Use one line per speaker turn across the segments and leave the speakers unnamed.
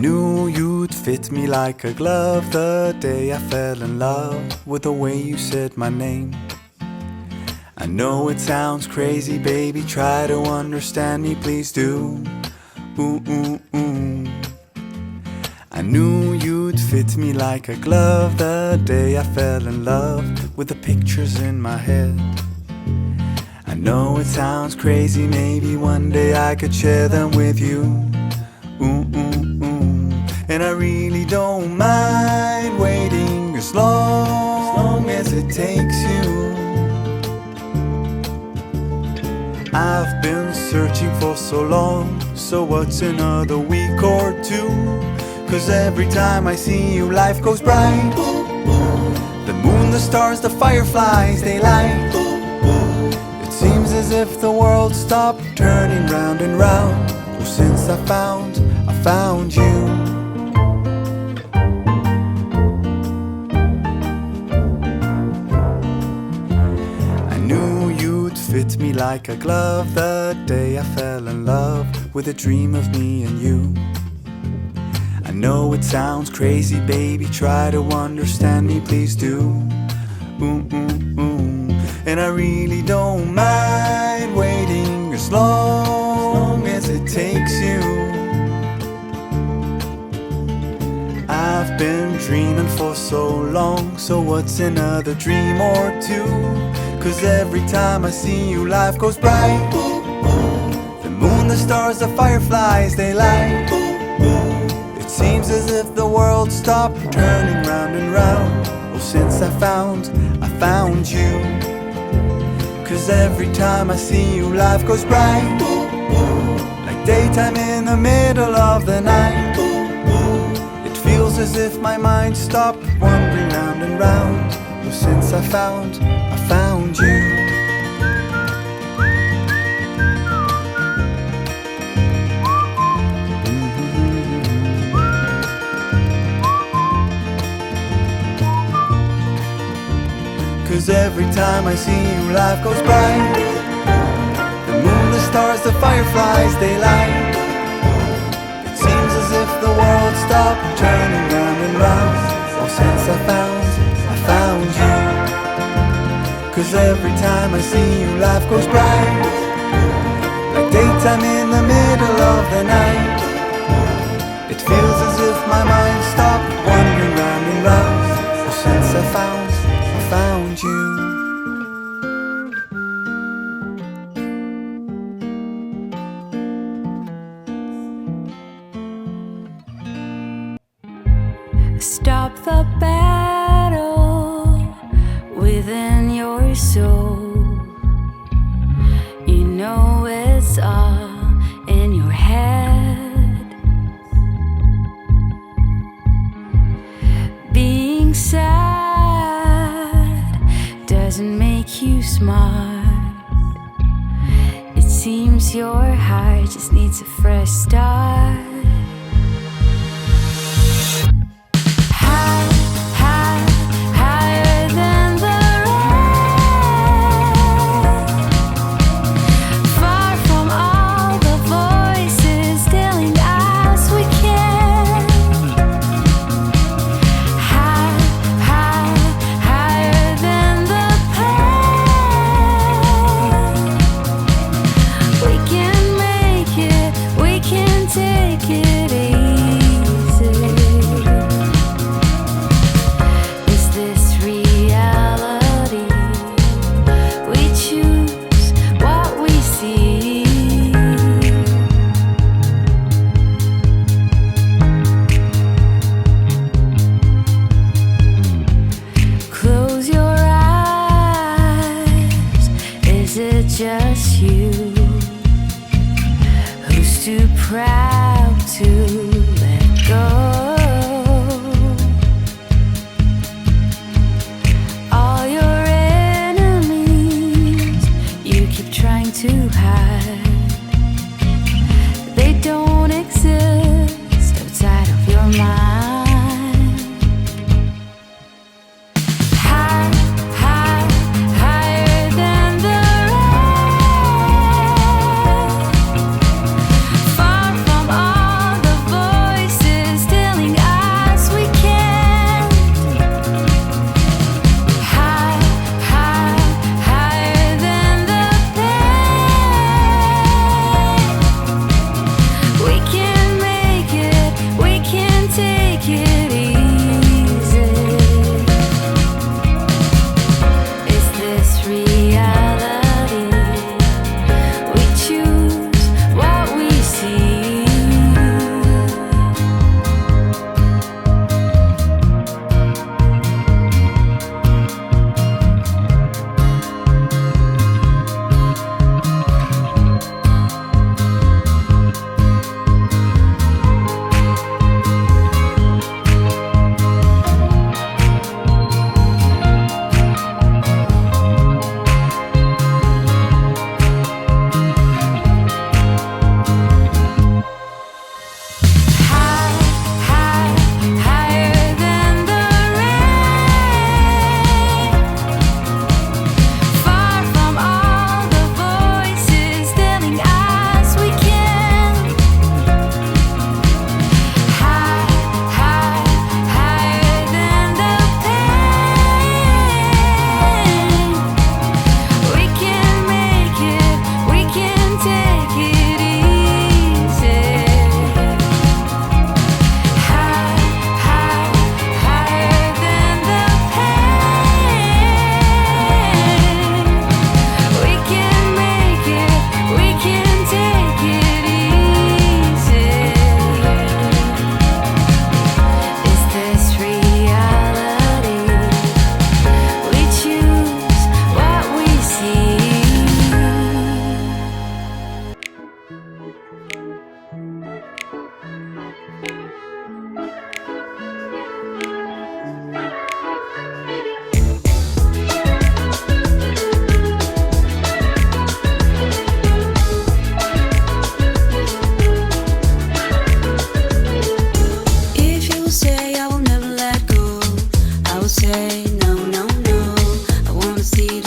knew you'd fit me like a glove the day I fell in love with the way you said my name. I know it sounds crazy, baby, try to understand me, please do. Ooh, ooh, ooh. I knew you'd fit me like a glove the day I fell in love with the pictures in my head. I know it sounds crazy, maybe one day I could share them with you. Ooh, ooh, ooh. And I really don't mind waiting as long as it takes you. I've been searching for so long, so what's another week or two? 'Cause every time I see you, life goes bright. The moon, the stars, the fireflies, they light. It seems as if the world stopped turning round and round. Oh, since I found you. I knew you'd fit me like a glove the day I fell in love with a dream of me and you. I know it sounds crazy, baby, try to understand me, please do. Ooh, ooh, ooh. And I really don't mind waiting as long as it takes you. I've been dreaming for so long, so what's another dream or two? 'Cause every time I see you, life goes bright. The moon, the stars, the fireflies, they light. It seems as if the world stopped turning round and round. Well, since I found you. 'Cause every time I see you, life goes bright. Like daytime in the middle of the night. It feels as if my mind stopped wandering round and round. Well, since I found you. 'Cause every time I see you, life goes bright. The moon, the stars, the fireflies, they light. It seems as if the world stopped turning round and round. Oh, since I found you. 'Cause every time I see you, life goes bright. Like daytime in the middle of the night. It feels as if my mind stopped wandering round and round. Oh, since I found you.
Stop the battle within your soul. You know it's all in your head. Being sad doesn't make you smart. It seems your heart just needs a fresh start. Take it.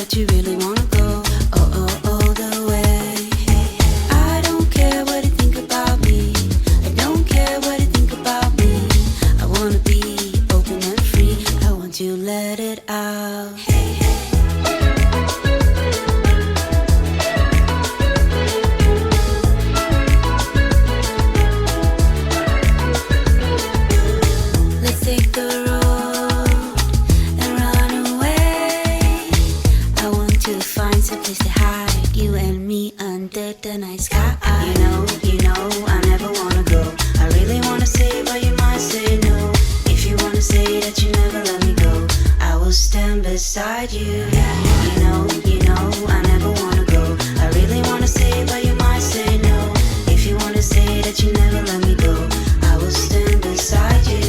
that you really wanna go all the way. I don't care what you think about me. I don't care what you think about me. I wanna be open and free. I want you to let it out. Let's take the road and run away. I want to find some place to hide, you and me under the night sky. You know, I never wanna go. I really wanna say, but you might say no. If you wanna say that you never let me go, I will stand beside you. You know, I never wanna go. I really wanna say, but you might say no. If you wanna say that you never let me go, I will stand beside you.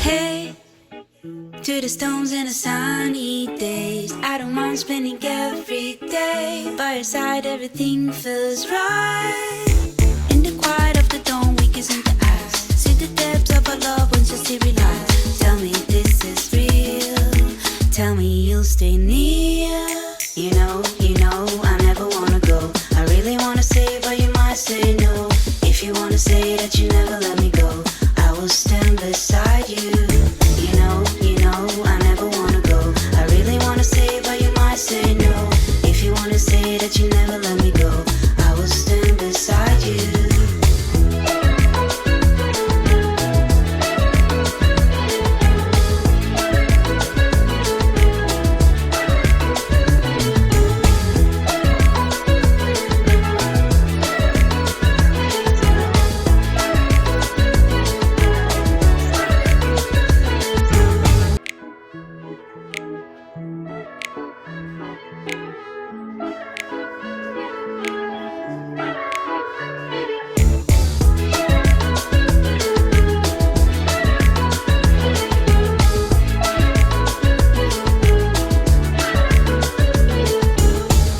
Hey, to the stones and the sunny days, I don't mind spending every day by your side. Everything feels right. In the quiet of the dawn, we kiss in the eyes. See the depths of our love once you see realize. Tell me this is real. Tell me you'll stay near. You know, I never wanna go. I really wanna say, but you might say no. If you wanna say that you never let me go, I will stand beside you. You know, I never wanna go. I really wanna say, but you might say no. If you wanna say that you never let me go, I will stand beside you.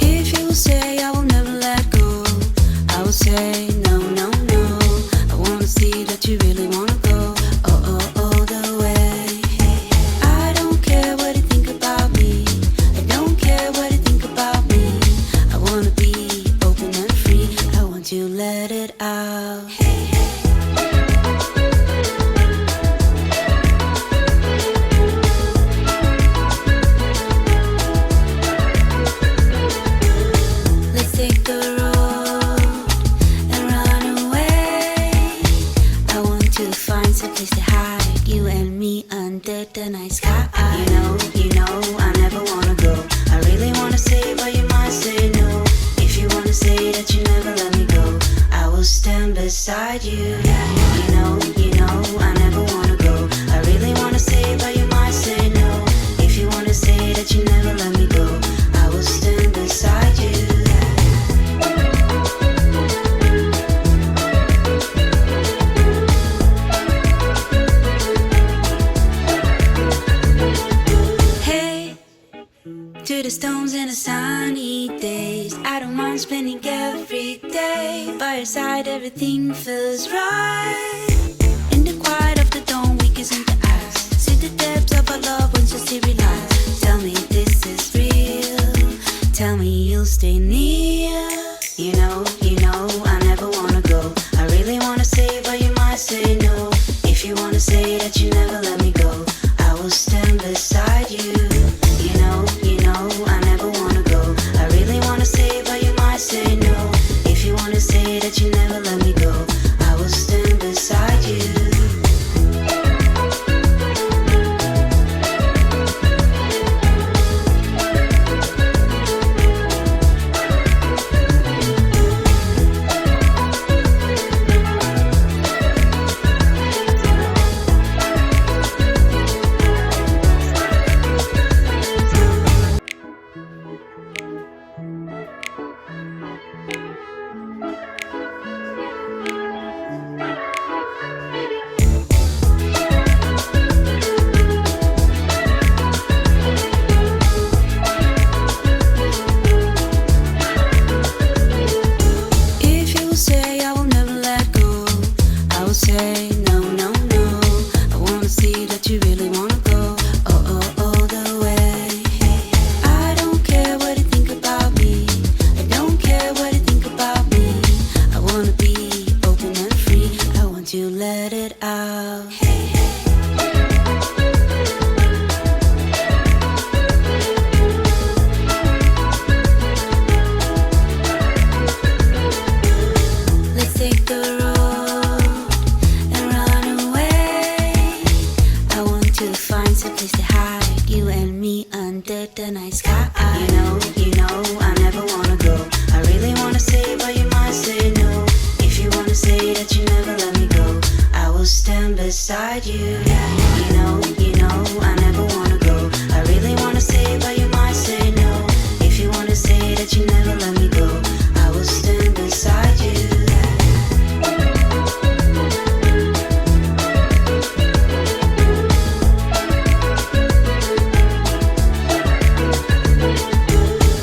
If you say I will never let go, I will say no. I wanna see that you really wanna go all the way. I don't care what you think about me. I don't care what you think about me. I wanna be open and free. I want you to let it out. Let's take the road and run away. I want to find some place to hide, you and me under the night sky. You know, I never wanna go. I really wanna say, but you might say no. If you wanna say that you never let me go, I will stand beside you. You know, I never wanna go. I really wanna say, but you might say no. If you wanna say that you never let me go, I will stand beside you. Hey, to the stones and the sunny days, I don't mind spending every day by your side. Everything feels right. In the quiet of the dawn, we kiss in the eyes. See the depths of our love once you see realize. Tell me this is real. Tell me you'll stay near. You know, I never wanna go. I really wanna say, but you might say no. If you wanna say that you never let me go, I will stand beside you. You know, I never wanna go. I really wanna say, but you might say no. If you wanna say that you never let me go, I will stand beside you. you say I will never let go, I will say no, no, no. I wanna see that you really wanna go, all the way. I don't care what you think about me, I don't care what you think about me. I wanna be open and free, I want to let it out. Let's take the road and run away. I want to find some place to hide, you and me under the night sky. You know, I never wanna go. I really wanna say, but you might say no. If you wanna say that you never let me go, I will stand beside you. You know, I never wanna go. I really wanna say, but you might say no. If you wanna say that you never let me go, I will stand beside you.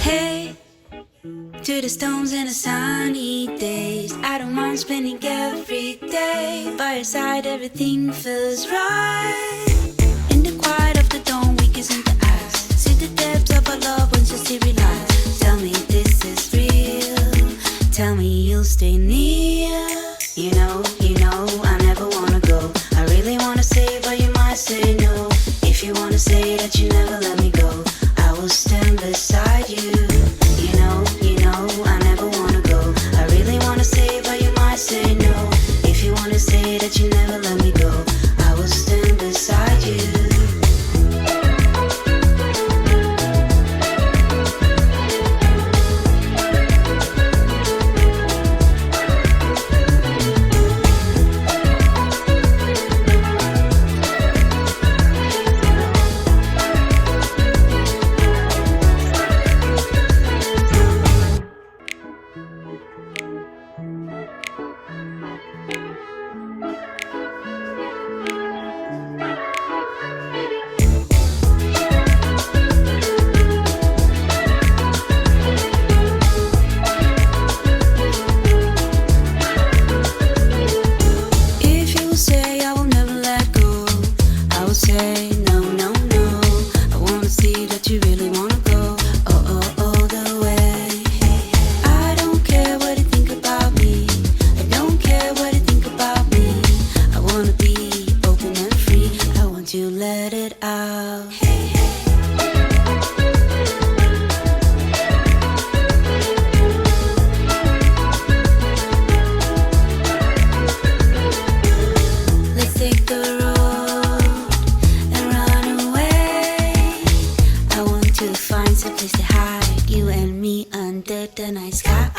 Hey, to the stones and the sunny days, I don't mind spending every day by your side. Everything feels right. In the quiet of the dawn, we kiss in the eyes. See the depths of our love once you see realize. Tell me this is real. Tell me you'll stay near. You know, I never wanna go. I really wanna say, but you might say no. If you wanna say that you never let me go, I will stand beside you. You know, I never wanna go. I really wanna say, but you might say no. If you wanna say that you never let me go, I will stand beside you. If you say I will never let go, I will say no, no, no. I wanna see that you really wanna go, all the way. I don't care what you think about me, I don't care what you think about me. I wanna be open and free, I want to let it out. Let's take the road and run away. I want to find some place to hide, you and me under the night sky.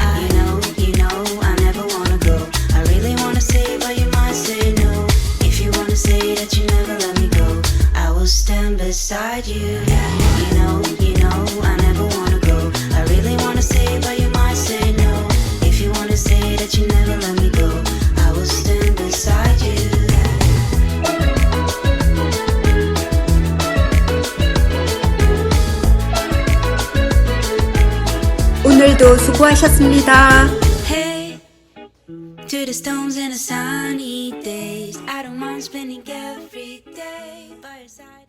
You know, I never wanna go. I really wanna say, but you might say no. If you wanna say that you never let me go, I will stand beside you. You know, I never wanna go. I really wanna say, but you might say no. If you wanna say that you never let me go, I will stand beside you.
오늘도 수고하셨습니다.
Hey, to the stones and the sunny days, I don't mind spending every day by your side.